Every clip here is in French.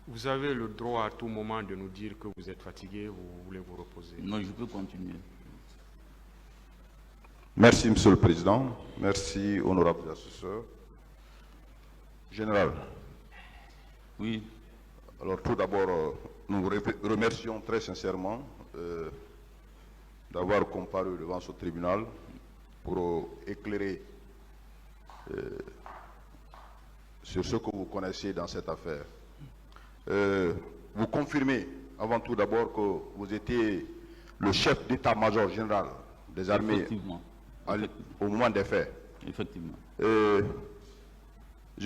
Vous avez le droit à tout moment de nous dire que vous êtes fatigué, vous voulez vous reposer. Non, je peux continuer. Merci, Monsieur le Président. Merci, honorables assesseurs. Général. Oui. Alors, tout d'abord, nous vous remercions très sincèrement d'avoir comparu devant ce tribunal pour éclairer sur ce que vous connaissez dans cette affaire. Vous confirmez, avant tout d'abord, que vous étiez le chef d'état-major général des armées au moment des faits. Effectivement. Je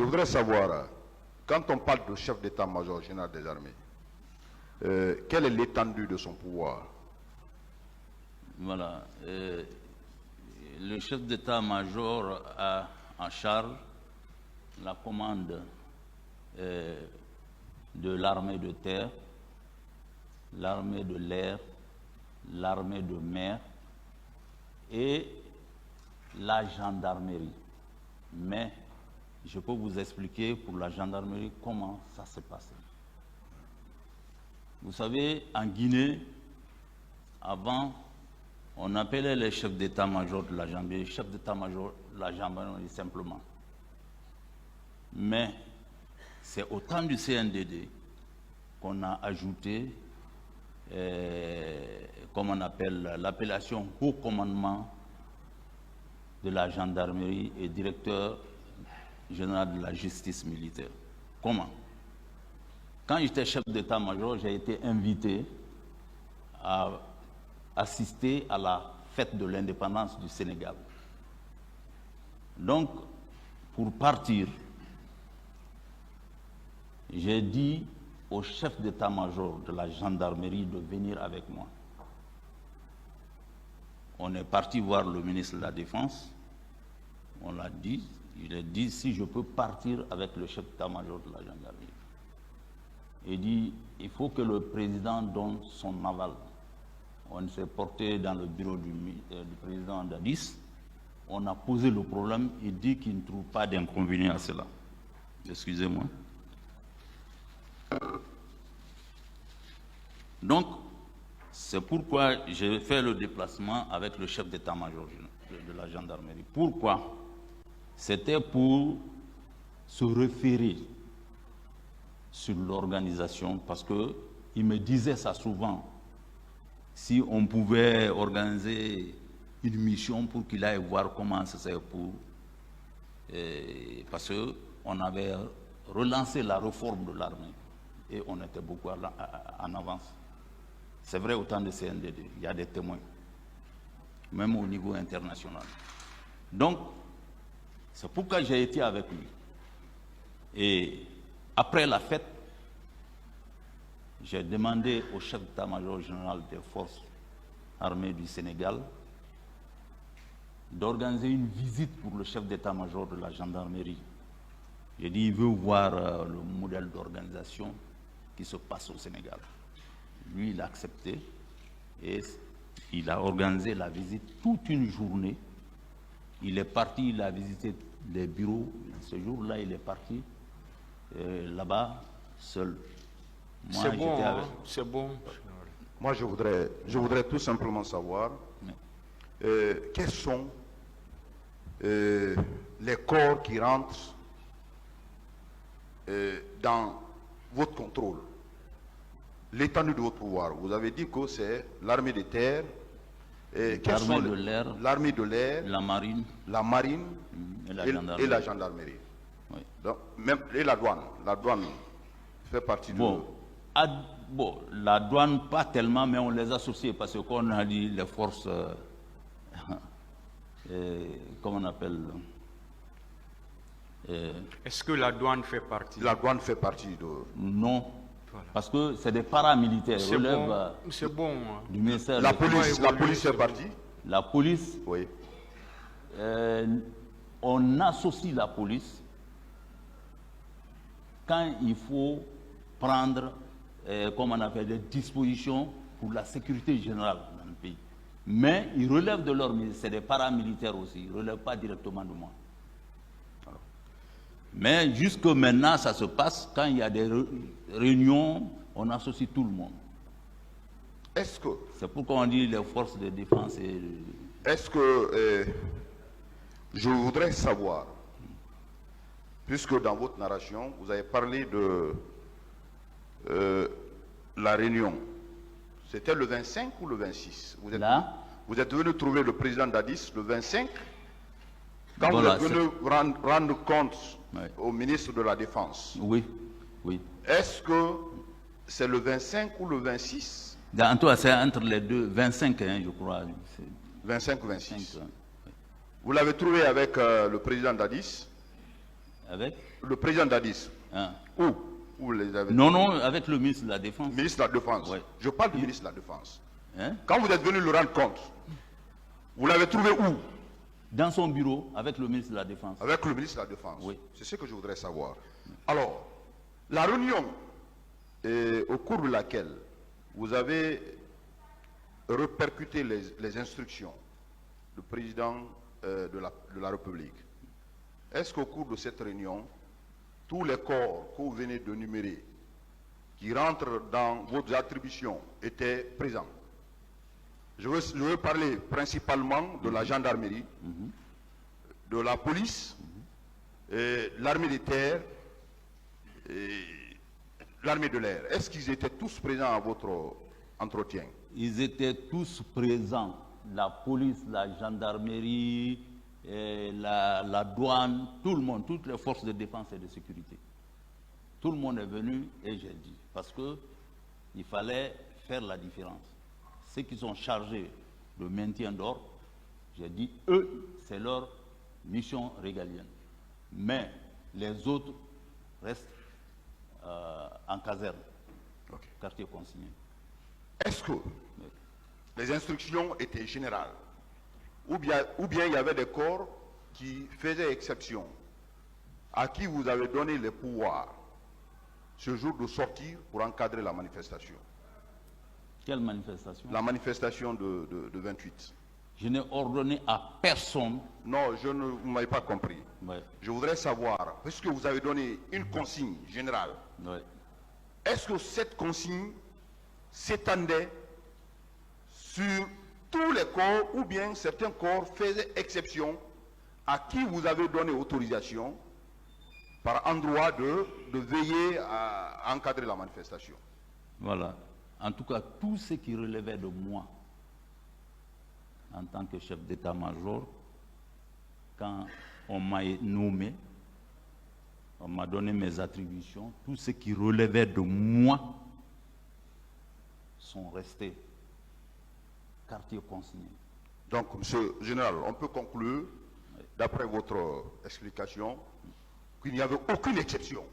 voudrais savoir, quand on parle de chef d'état-major général des armées, quelle est l'étendue de son pouvoir? Voilà. Le chef d'état-major a en charge la commande de l'armée de terre, l'armée de l'air, l'armée de mer et la gendarmerie. Mais je peux vous expliquer pour la gendarmerie comment ça s'est passé. Vous savez, en Guinée, avant, on appelait les chefs d'état-major de la gendarmerie, chef d'état-major de la gendarmerie simplement. Mais c'est au temps du CNDD qu'on a ajouté, comme on appelle, l'appellation haut commandement de la gendarmerie et directeur général de la justice militaire. Comment? Quand j'étais chef d'état-major, j'ai été invité à assister à la fête de l'indépendance du Sénégal. Donc, pour partir, j'ai dit au chef d'état-major de la gendarmerie de venir avec moi. On est parti voir le ministre de la Défense. On l'a dit, il a dit si je peux partir avec le chef d'état-major de la gendarmerie. Il dit il faut que le président donne son aval. On s'est porté dans le bureau du président d'Addis. On a posé le problème. Il dit qu'il ne trouve pas d'inconvénient à cela. Excusez-moi. Donc, c'est pourquoi j'ai fait le déplacement avec le chef d'état-major de la gendarmerie. Pourquoi? C'était pour se référer sur l'organisation, parce qu'il me disait ça souvent. Si on pouvait organiser une mission pour qu'il aille voir comment c'est pour... parce qu'on avait relancé la réforme de l'armée et on était beaucoup en avance. C'est vrai au temps de CNDD, il y a des témoins, même au niveau international. Donc, c'est pourquoi j'ai été avec lui. Et après la fête, j'ai demandé au chef d'état-major général des forces armées du Sénégal d'organiser une visite pour le chef d'état-major de la gendarmerie. J'ai dit, il veut voir le modèle d'organisation qui se passe au Sénégal. Lui, il a accepté et il a organisé la visite toute une journée. Il est parti, il a visité les bureaux. Ce jour-là, il est parti là-bas seul. C'est bon, hein? C'est bon. Moi, je voudrais tout simplement savoir quels sont les corps qui rentrent dans votre contrôle, l'étendue de votre pouvoir. Vous avez dit que c'est l'armée de terre, l'armée de l'air, l'armée de l'air, la marine et la gendarmerie. Oui. Donc, même, et la douane. La douane fait partie de... Bon, la douane, pas tellement, mais on les associe parce qu'on a dit les forces, comment on appelle Est-ce que la douane fait partie? La douane fait partie de... Non, voilà. Parce que c'est des paramilitaires. C'est bon. Du ministère. La police fait partie? La police, oui. On associe la police quand il faut prendre, comme on appelle, des dispositions pour la sécurité générale dans le pays. Mais ils relèvent de leur ministère, c'est des paramilitaires aussi, ils ne relèvent pas directement de moi. Mais jusque maintenant, ça se passe quand il y a des réunions, on associe tout le monde. Est-ce que, C'est pourquoi on dit les forces de défense et... est-ce que je voudrais savoir, puisque dans votre narration, vous avez parlé de la réunion. C'était le 25 ou le 26? Vous êtes venu trouver le président Dadis le 25. Quand voilà, vous êtes venu rendre compte ouais. au ministre de la Défense, Oui, oui. est-ce que c'est le 25 ou le 26? En tout cas, c'est entre les deux, 25, hein, je crois. 25 ou 26. 25, ouais. Vous l'avez trouvé avec le président Dadis? Avec Le président Dadis. hein. Où? Où vous les avez Non, trouvés? non, avec le ministre de la Défense. Ministre de la Défense. Ouais. Je parle du ministre de la Défense. Hein? Quand vous êtes venu le rendre compte, vous l'avez trouvé où? Dans son bureau, avec le ministre de la Défense. Avec le ministre de la Défense. Oui. C'est ce que je voudrais savoir. Alors, la réunion au cours de laquelle vous avez répercuté les instructions du président de la République, est-ce qu'au cours de cette réunion, tous les corps que vous venez de numérer, qui rentrent dans vos attributions, étaient présents? Je veux parler principalement de la gendarmerie, de la police, l'armée des terres et l'armée de l'air. Est-ce qu'ils étaient tous présents à votre entretien? Ils étaient tous présents. La police, la gendarmerie, la douane, tout le monde, toutes les forces de défense et de sécurité. Tout le monde est venu et j'ai dit, parce qu'il fallait faire la différence. Ceux qui sont chargés de maintien d'ordre, j'ai dit, eux, c'est leur mission régalienne. Mais les autres restent en caserne, quartier consigné. Est-ce que les instructions étaient générales ou bien il y avait des corps qui faisaient exception, à qui vous avez donné les pouvoirs ce jour de sortir pour encadrer la manifestation? Quelle manifestation? La manifestation de 28. Je n'ai ordonné à personne. Non, vous ne m'avez pas compris. Ouais. Je voudrais savoir, puisque vous avez donné une consigne générale, Ouais. est-ce que cette consigne s'étendait sur tous les corps ou bien certains corps faisaient exception à qui vous avez donné autorisation par endroit de veiller à encadrer la manifestation? Voilà. En tout cas, tout ce qui relevait de moi, en tant que chef d'état-major, quand on m'a nommé, on m'a donné mes attributions, tout ce qui relevait de moi sont restés quartier consigné. Donc, monsieur le général, on peut conclure, d'après votre explication, qu'il n'y avait aucune exception.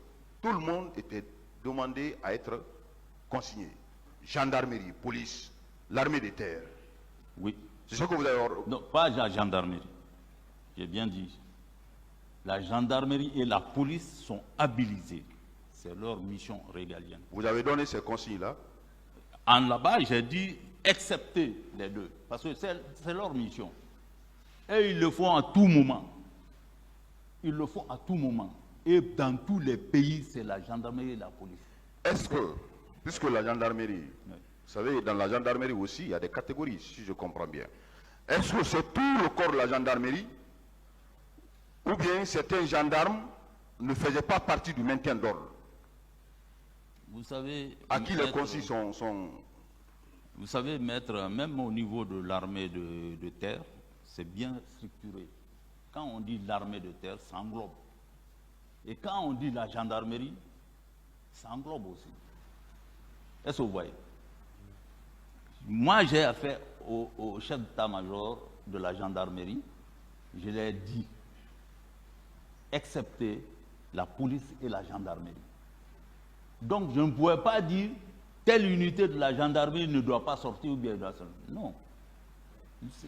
Tout le monde était demandé à être consigné. Gendarmerie, police, l'armée des terres. Oui. C'est ce que vous avez... Non, pas la gendarmerie. J'ai bien dit. La gendarmerie et la police sont habilitées. C'est leur mission régalienne. Vous avez donné ces consignes-là? En là-bas, j'ai dit excepté les deux. Parce que c'est leur mission. Et ils le font à tout moment. Ils le font à tout moment. Et dans tous les pays, c'est la gendarmerie et la police. Est-ce que, puisque la gendarmerie, Oui. vous savez, dans la gendarmerie aussi, il y a des catégories, si je comprends bien. Est-ce que c'est tout le corps de la gendarmerie ou bien certains gendarmes ne faisaient pas partie du maintien d'ordre? Vous savez... À qui les maître, consignes sont... Vous savez, maître, même au niveau de l'armée de terre, c'est bien structuré. Quand on dit l'armée de terre, ça englobe. Et quand on dit la gendarmerie, ça englobe aussi. Est-ce que vous voyez? Moi, j'ai affaire au chef d'état-major de la gendarmerie. Je l'ai dit, excepté la police et la gendarmerie. Donc, je ne pouvais pas dire telle unité de la gendarmerie ne doit pas sortir ou bien doit sortir. Non.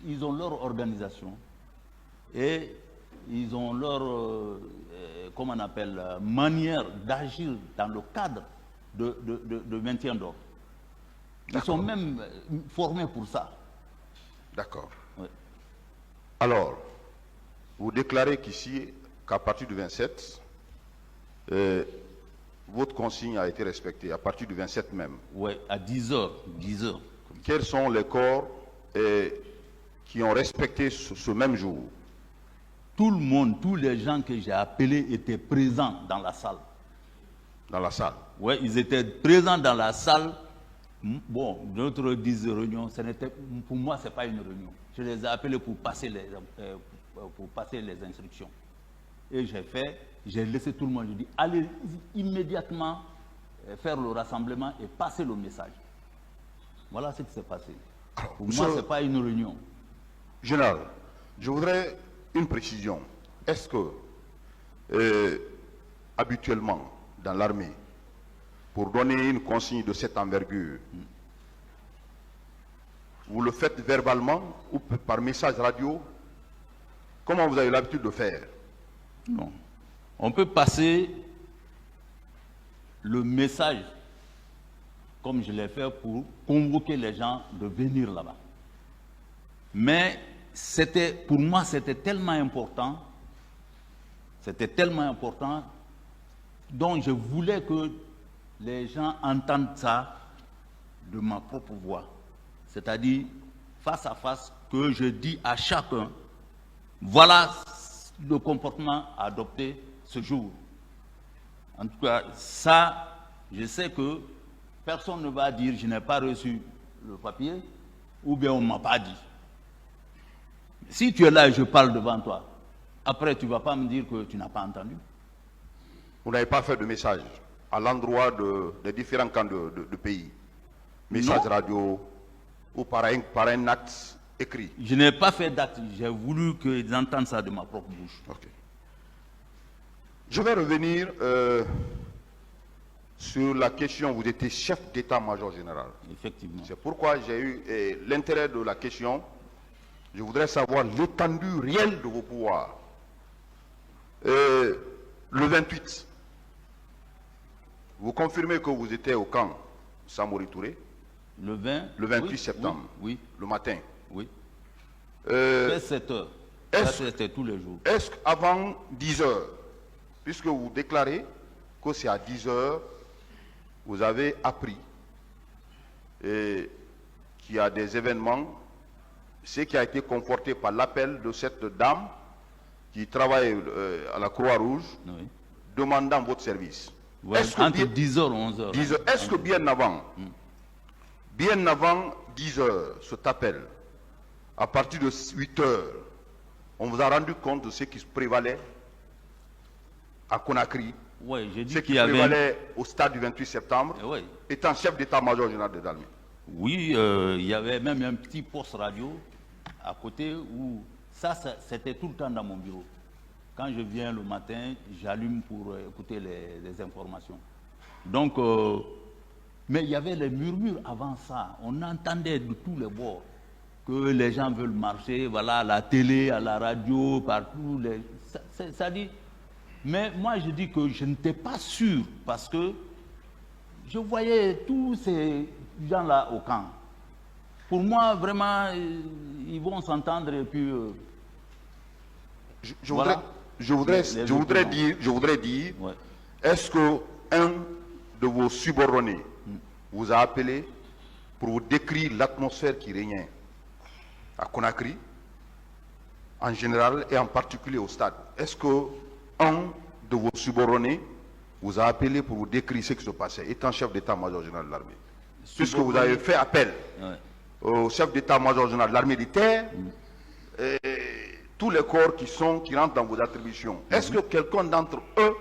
Ils ont leur organisation et ils ont leur, comment on appelle, manière d'agir dans le cadre de maintien d'ordre. Ils sont même formés pour ça. D'accord. Oui. Alors, vous déclarez qu'ici, qu'à partir du 27, votre consigne a été respectée à partir du 27 même. Oui, à 10 heures. Quels sont les corps qui ont respecté ce même jour? Tout le monde, tous les gens que j'ai appelés étaient présents dans la salle. Dans la salle? Oui, ils étaient présents dans la salle. Bon, d'autres disent réunion, pour moi, ce n'est pas une réunion. Je les ai appelés pour passer les instructions. Et j'ai laissé tout le monde, je dis, allez immédiatement faire le rassemblement et passer le message. Voilà ce qui s'est passé. Pour moi, ce n'est pas une réunion. Général, je voudrais une précision. Est-ce que, habituellement, dans l'armée, pour donner une consigne de cette envergure, vous le faites verbalement ou par message radio? Comment vous avez l'habitude de faire? Non. On peut passer le message, comme je l'ai fait, pour convoquer les gens de venir là-bas. Mais pour moi, c'était tellement important, donc je voulais que les gens entendent ça de ma propre voix. C'est-à-dire, face à face, que je dis à chacun, voilà le comportement à adopter ce jour. En tout cas, ça, je sais que personne ne va dire je n'ai pas reçu le papier ou bien on ne m'a pas dit. Si tu es là et je parle devant toi, après tu ne vas pas me dire que tu n'as pas entendu. Vous n'avez pas fait de message à l'endroit des différents camps de pays? Message Non. Radio ou par un acte écrit? Je n'ai pas fait d'acte, j'ai voulu qu'ils entendent ça de ma propre bouche. Okay. Je vais revenir sur la question, vous étiez chef d'état-major général. Effectivement. C'est pourquoi j'ai eu l'intérêt de la question. Je voudrais savoir l'étendue réelle de vos pouvoirs. Le 28, vous confirmez que vous étiez au camp Samori Touré? Le 28 oui, septembre, oui, le matin. oui. Vers 7 heures. Ça, c'était tous les jours. Est-ce qu'avant 10 heures, puisque vous déclarez que c'est à 10 heures, vous avez appris qu'il y a des événements, ce qui a été conforté par l'appel de cette dame qui travaille à la Croix-Rouge, Oui. demandant votre service? Ouais, entre 10 heures et 11 heures. Est-ce que bien avant 10 heures, cet appel, à partir de 8 heures, on vous a rendu compte de ce qui se prévalait à Conakry, Oui, j'ai dit ce qu'il qui y avait... prévalait au stade du 28 septembre, Oui. étant chef d'état-major général de l'armée? Oui, il y avait même un petit poste radio à côté où ça c'était tout le temps dans mon bureau. Quand je viens le matin, j'allume pour écouter les informations. Donc, mais il y avait les murmures avant ça. On entendait de tous les bords que les gens veulent marcher, voilà, à la télé, à la radio, partout. Ça dit. Mais moi, je dis que je n'étais pas sûr parce que je voyais tous ces gens-là au camp. Pour moi, vraiment, ils vont s'entendre et puis... Je voudrais dire, Ouais. est-ce qu'un de vos subordonnés vous a appelé pour vous décrire l'atmosphère qui régnait à Conakry, en général et en particulier au stade? Est-ce qu'un de vos subordonnés vous a appelé pour vous décrire ce qui se passait, étant chef d'état-major général de l'armée? Puisque vous avez fait appel au chef d'état-major général de l'armée de terre, et tous les corps qui rentrent dans vos attributions. Est-ce que quelqu'un d'entre eux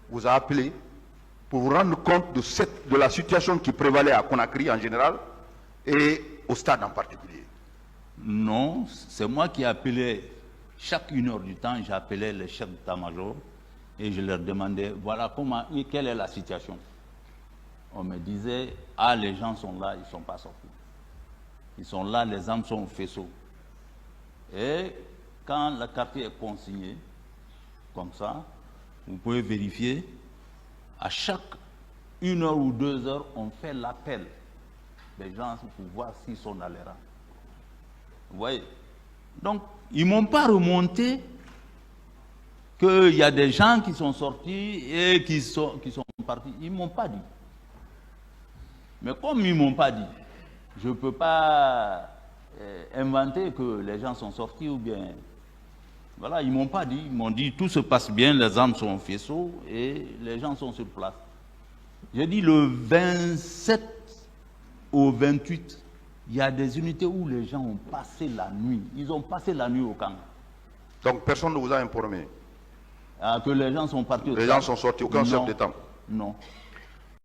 vous a appelé pour vous rendre compte de la situation qui prévalait à Conakry en général et au stade en particulier? Non, c'est moi qui appelais, chaque 1 heure du temps, j'appelais les chefs d'état-major et je leur demandais, voilà quelle est la situation. On me disait, ah, les gens sont là, ils ne sont pas sortis. Ils sont là, les armes sont au faisceau. Et quand le quartier est consigné, comme ça, vous pouvez vérifier, à chaque 1 heure ou 2 heures, on fait l'appel des gens pour voir s'ils sont dans les rangs. Vous voyez? Donc, ils ne m'ont pas remonté qu'il y a des gens qui sont sortis et qui sont partis. Ils ne m'ont pas dit. Mais comme ils ne m'ont pas dit, je ne peux pas inventer que les gens sont sortis ou bien... Voilà, ils ne m'ont pas dit. Ils m'ont dit tout se passe bien, les armes sont au faisceau et les gens sont sur place. J'ai dit le 27 au 28, il y a des unités où les gens ont passé la nuit. Ils ont passé la nuit au camp. Donc personne ne vous a informé? Que les gens sont partis au camp. Les gens sont sortis, aucun chef d'État? Non.